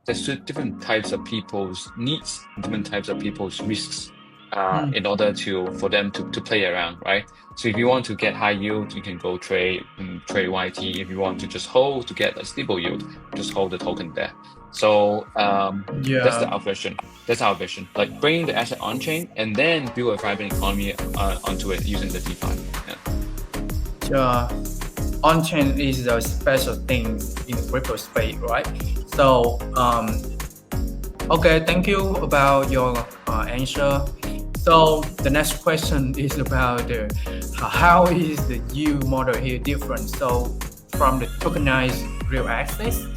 that suit different types of people's needs, different types of people's risks, in order for them to play around, right? So if you want to get high yield, you can go trade YT. If you want to just hold to get a stable yield, just hold the token there. So that's Yeah. our vision. That's our vision. Like bringing the asset on chain and then build a vibrant economy onto it using the DeFi. Yeah. uh, On-chain is a special thing in the crypto space, right? So, okay, thank you about your answer. So the next question is about how is the yield model here different? So from the tokenized real assets,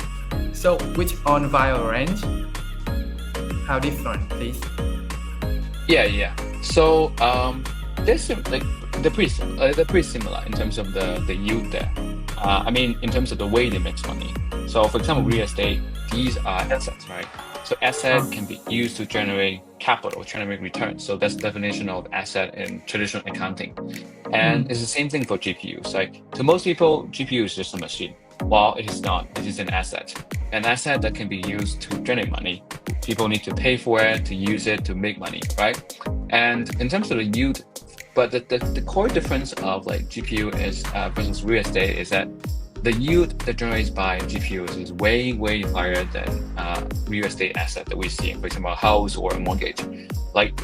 so which on via range, how different, please? Yeah. So like they're pretty similar in terms of the yield there. I mean, in terms of the way they make money. So, for example, real estate, these are assets, right? So, asset can be used to generate capital, generate returns. So that's the definition of asset in traditional accounting. And it's the same thing for GPUs. Like to most people, GPU is just a machine. Well, it is not. It is an asset that can be used to generate money. People need to pay for it, to use it, to make money, right? And in terms of the yield, but the core difference of like GPU is versus real estate is that the yield that generates by GPUs is way higher than real estate asset that we see, for example, a house or a mortgage. Like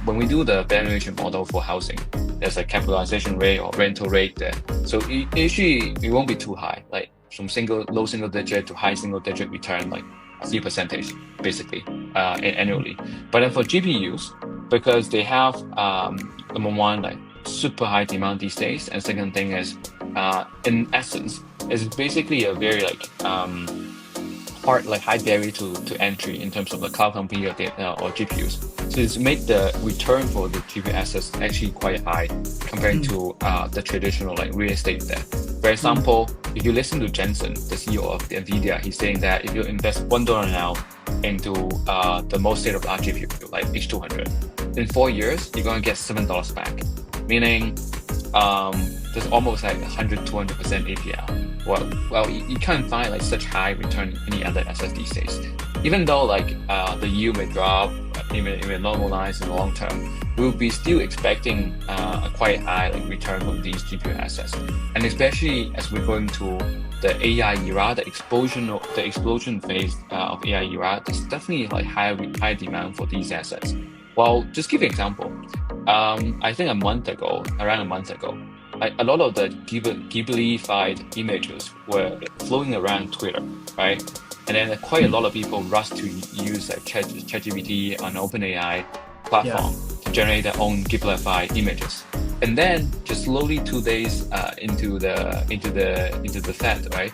when we do the valuation model for housing, there's a capitalization rate or rental rate there. So it won't be too high, like from low single digit to high single digit return, like a few percentage basically annually. But then for GPUs, because they have number one, like super high demand these days, and second thing is in essence it's basically a very like hard, like high barrier to entry in terms of the cloud computing or GPUs. So it's made the return for the GPU assets actually quite high compared to the traditional like real estate there. For example, if you listen to Jensen, the CEO of the NVIDIA, he's saying that if you invest $1 now into the most state-of-the-art GPU, like H200, in 4 years, you're going to get $7 back. Meaning there's almost like 100-200% APR. Well, you can't find like such high return in any other assets these days. Even though like the yield may drop, it may normalize in the long term, we'll be still expecting a quite high like return from these GPU assets. And especially as we're going to the AI era, the explosion phase of AI era, there's definitely like high demand for these assets. Well, just give you an example. I think around a month ago, like a lot of the Ghibli-fied images were flowing around Twitter, right? And then quite a lot of people rushed to use like ChatGPT on OpenAI platform to generate their own Ghibli-fied images. And then just slowly 2 days into the Fed, right?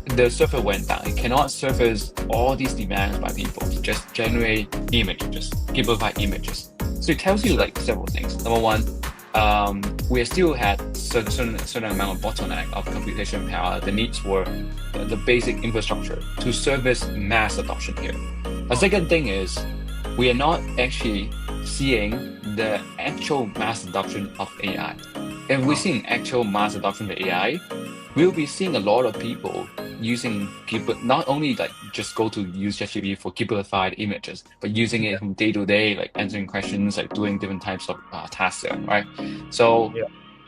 The server went down. It cannot surface all these demands by people to just generate images, Ghibli-fied images. So it tells you like several things. Number one, we still had certain amount of bottleneck of computation power, the needs for the basic infrastructure to service mass adoption here. The second thing is we are not actually seeing the actual mass adoption of AI. If we're seeing actual mass adoption of AI, we'll be seeing a lot of people using not only like just go to use ChatGPT for Ghibli-fied images, but using it from day to day, like answering questions, like doing different types of tasks there, right? So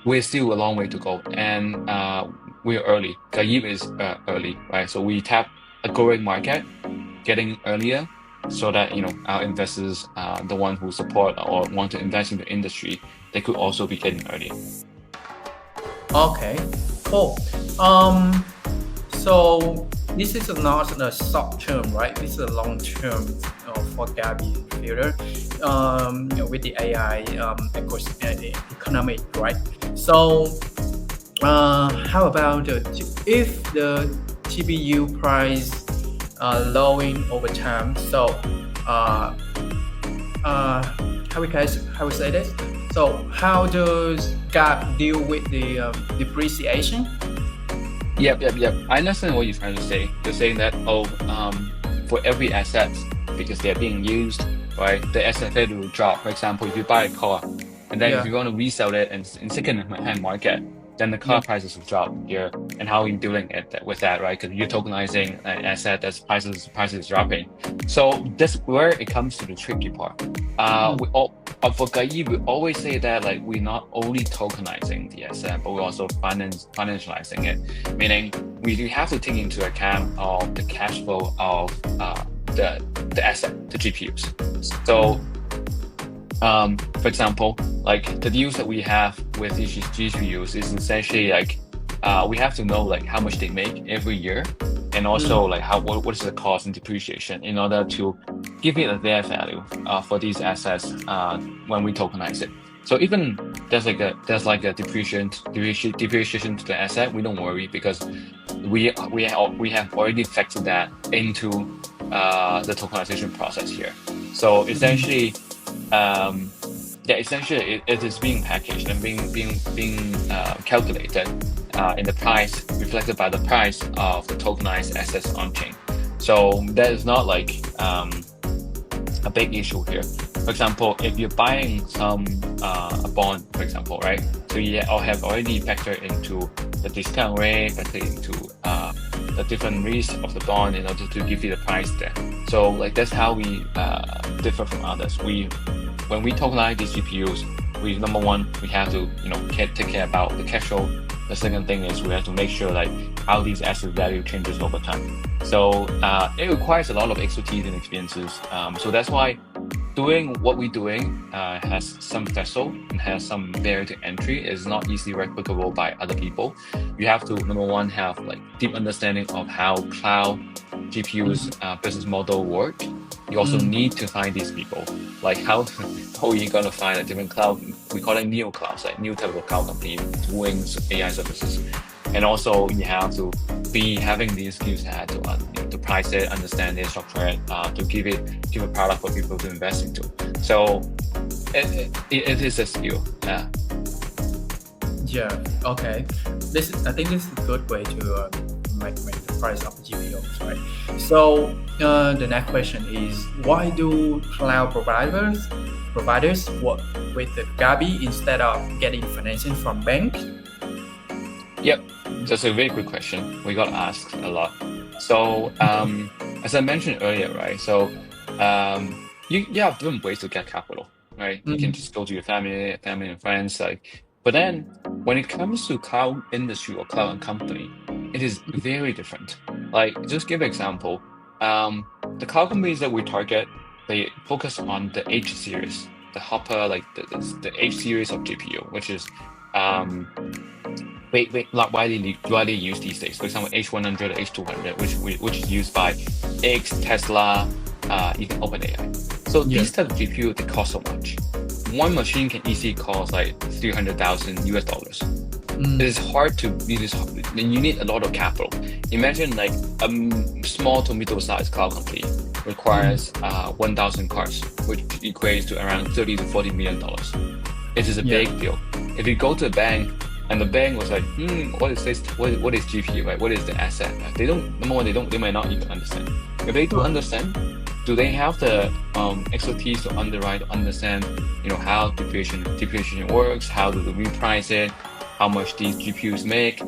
we're still a long way to go, and we're early. GAIB is early, right? So we tap a growing market, getting earlier, so that our investors, the one who support or want to invest in the industry, they could also be getting earlier. Okay, cool. So this is not a short term, right? This is a long term for GAIB future with the AI economic, right? So how about if the GPU price lowering over time? So how we say this? So how does GAIB deal with the depreciation? Yep. I understand what you're trying to say. You're saying that for every asset, because they're being used, right? The asset value will drop. For example, if you buy a car, and then if you want to resell it in second-hand market, then the cloud prices will drop here. And how are you dealing with that, right? Because you're tokenizing an asset as prices dropping. So that's where it comes to the tricky part. For GAIB, we always say that like we're not only tokenizing the asset, but we're also financializing it. Meaning we have to take into account of the cash flow of the asset, the GPUs. So for example, like the deals that we have with these GPUs is essentially like we have to know like how much they make every year, and also like what is the cost and depreciation in order to give it a fair value for these assets when we tokenize it. So even there's like a depreciation to the asset, we don't worry because we have already factored that into the tokenization process here. So essentially, essentially it is being packaged and being calculated in the price reflected by the price of the tokenized assets on chain. So that is not like a big issue here. For example, if you're buying a bond, for example, right? So you have already factored into the discount rate, factored into the different risks of the bond in order to give you the price there. So like that's how we differ from others. When we tokenize these GPUs, number one, we have to take care about the cash flow. The second thing is we have to make sure like how these asset value changes over time. So it requires a lot of expertise and experiences. So that's why doing what we're doing has some threshold and has some barrier to entry. Is not easily replicable by other people. You have to, number one, have like deep understanding of how cloud GPU's business model work. You also need to find these people. Like how are you gonna find a different cloud? We call it neo clouds, like new type of cloud company doing AI services. And also you have to be having these skills to price it, understand it, structure it, to give a product for people to invest into. So it is a skill. Yeah. Okay. I think this is a good way to make the price of the GPUs, right? So the next question is, why do cloud providers work with the GAIB instead of getting financing from banks? Yep, that's a very good question. We got asked a lot. So as I mentioned earlier, right? So you have different ways to get capital, right? You can just go to your family and friends, like. But then when it comes to cloud industry or cloud company, it is very different. Like, just give an example. The cloud companies that we target, they focus on the H series, the Hopper, like the H series of GPU, which is widely used these days. For example, H100, H200, which is used by X, Tesla, even OpenAI. So these type of GPU, they cost so much. One machine can easily cost like $300,000. It is hard to do this. You need a lot of capital. Imagine like a small to middle-sized cloud company requires 1,000 cards, which equates to around $30 to $40 million. It is a big deal. If you go to a bank and the bank was like, what is this? What is GPU? Right? What is the asset? They don't. Number one, they might not even understand. If they do understand, do they have the expertise to understand, how depreciation works, how do they reprice it, how much these GPUs make?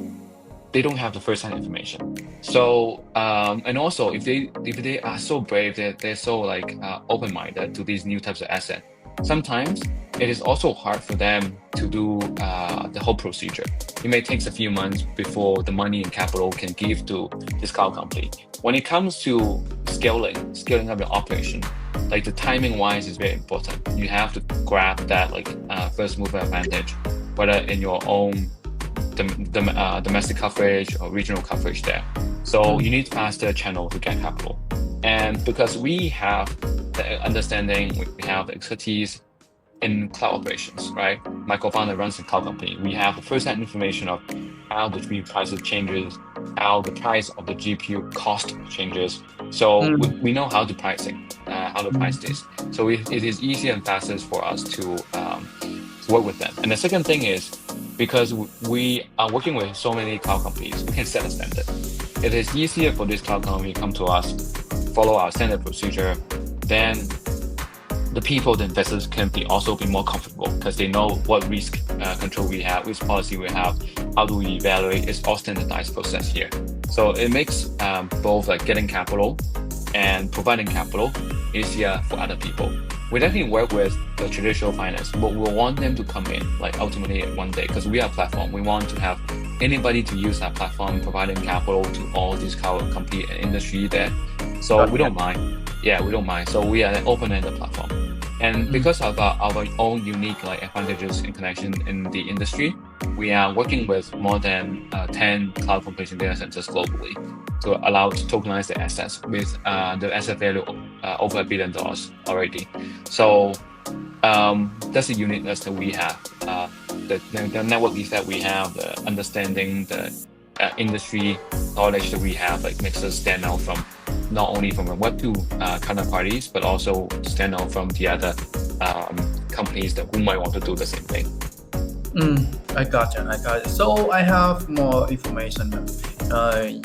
They don't have the first-hand information. So and also if they are so brave, they're so like open-minded to these new types of assets, sometimes it is also hard for them to do the whole procedure. It may take a few months before the money and capital can give to this cloud company. When it comes to scaling up your operation, like the timing wise is very important. You have to grab that like first mover advantage, whether in your own domestic coverage or regional coverage there. So you need faster channel to get capital. And because we have the understanding, we have the expertise in cloud operations, right? My co-founder runs a cloud company. We have the first-hand information of how the GPU prices changes, how the price of the GPU cost changes. So we know how to price this. So it is easier and faster for us to work with them. And the second thing is, because we are working with so many cloud companies, we can set a standard. It is easier for this cloud company to come to us, follow our standard procedure, then the people, the investors can also be more comfortable because they know what risk control we have, which policy we have, how do we evaluate. It's all standardized process here. So it makes both like getting capital and providing capital easier for other people. We definitely work with the traditional finance, but we want them to come in like ultimately one day because we are a platform. We want to have anybody to use our platform, providing capital to all these cloud company and industry there. So we don't mind. Yeah, we don't mind. So we are an open-ended platform. And because of our own unique like advantages and connection in the industry, we are working with more than 10 cloud computing data centers globally to allow to tokenize the assets with the asset value over $1 billion already. So that's the uniqueness that we have. The network effect we have, the understanding, the industry knowledge that we have, like makes us stand out from not only from a Web2 counterparties, but also stand out from the other companies that who might want to do the same thing. I got you. So I have more information.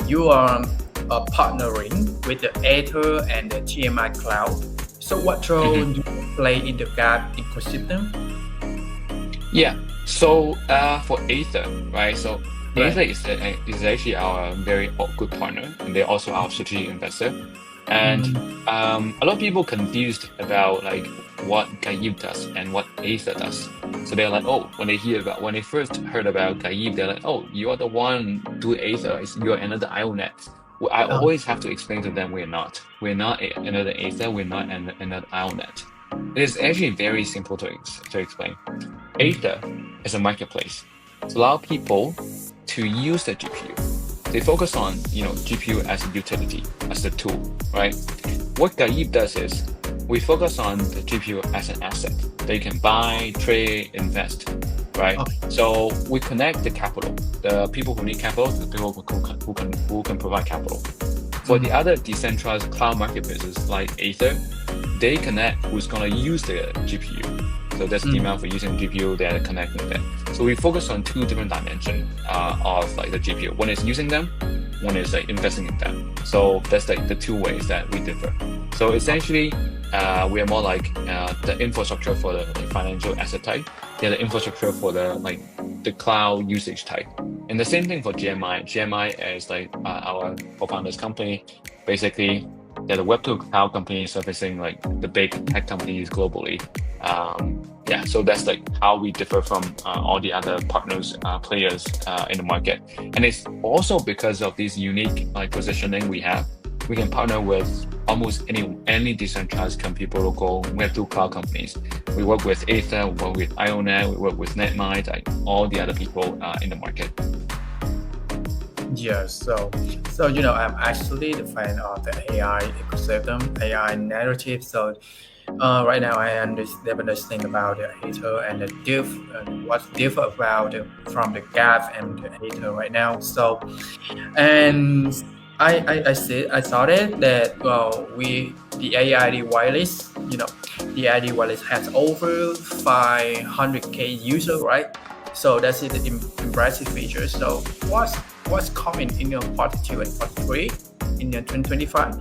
You are partnering with the Ether and the GMI Cloud. So what role do you play in the GAIB ecosystem? Yeah. So for Ether, right? So Ether is actually our very good partner, and they're also our strategic investor. And a lot of people confused about like what GAIB does and what Ether does. So they're like, oh, when they first heard about GAIB, they're like, oh, you are the one doing Ether. You're another IONET. Well, I always have to explain to them we're not. We're not another Ether. We're not another IONET. It is actually very simple to explain. Ether is a marketplace to allow people to use the GPU. They focus on GPU as a utility, as a tool, right? What GAIB does is we focus on the GPU as an asset that you can buy, trade, invest, right? Okay. So we connect the capital, the people who need capital, to the people who can provide capital. For the other decentralized cloud marketplaces like Ether, they connect who's going to use the GPU. So there's demand for using GPU, they're connecting them. So we focus on two different dimensions of like the GPU. One is using them, one is like investing in them. So that's like the two ways that we differ. So essentially, we are more like the infrastructure for the financial asset type. They're the infrastructure for the cloud usage type. And the same thing for GMI. GMI is like our co-founders company. Basically, they're the Web2 cloud company servicing like the big tech companies globally. So that's like how we differ from all the other partners, players in the market. And it's also because of this unique positioning we have. We can partner with almost any decentralized local Web2 cloud companies. We work with Ether, we work with IONET, we work with Netmind, like all the other people in the market. Yeah, so I'm actually the fan of the AI ecosystem, AI narrative. So right now I understand about the Ether and what's different about from the GAIB and the Ether right now. So, and I saw that the AID wireless, the AID wireless has over 500k users, right? So that's the impressive feature. So what's coming in your part 2 and part 3 in your 2025?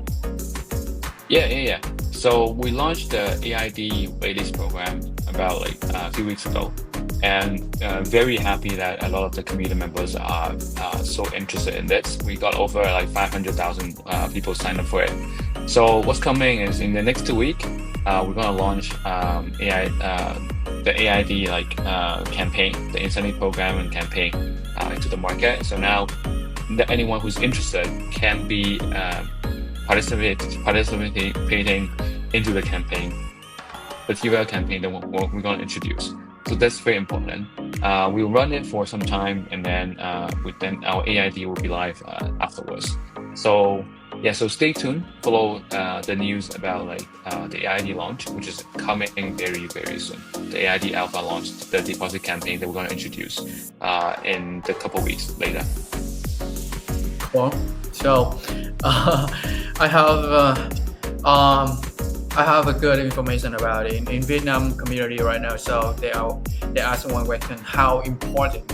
Yeah. So we launched the AID waitlist program about a few weeks ago, and very happy that a lot of the community members are so interested in this. We got over 500,000 people signed up for it. So what's coming is in the next 2 weeks, we're gonna launch the AID campaign, the incentive program and campaign into the market. So now anyone who's interested can be participating into the campaign, the TVL campaign that we're going to introduce. So that's very important. We'll run it for some time, and then our AID will be live afterwards. So stay tuned. Follow the news about the AID launch, which is coming very, very soon. The AID Alpha launch, the deposit campaign that we're going to introduce in the couple weeks later. Cool. So I have a good information about it in Vietnam community right now. So they ask one question: how important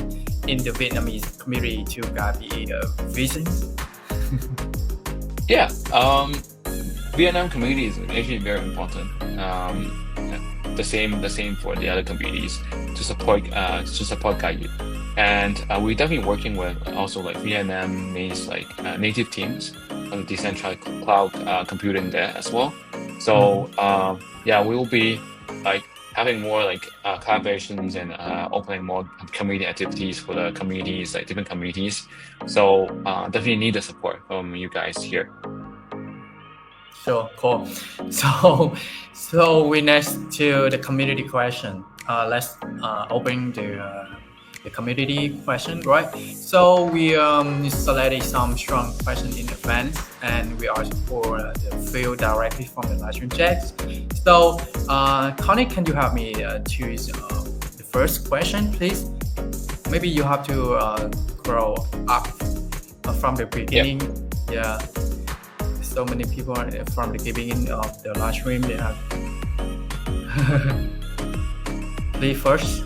in the Vietnamese community to GAIB vision? Yeah, Vietnam community is actually very important. the same for the other communities to support GAIB. And we're definitely working with also like Vietnamese like native teams on the decentralized cloud computing there as well. So yeah, we will be like having more like collaborations and opening more community activities for the communities, like different communities. So definitely need the support from you guys here. Sure, cool. So we next to the community question. Let's open the community question, right? So we selected some strong questions in advance, and we asked for the field directly from the live stream chat. So, Kony, can you help me choose the first question, please? Maybe you have to grow up from the beginning. Yeah. So many people from the beginning of the live stream, they have. Please first.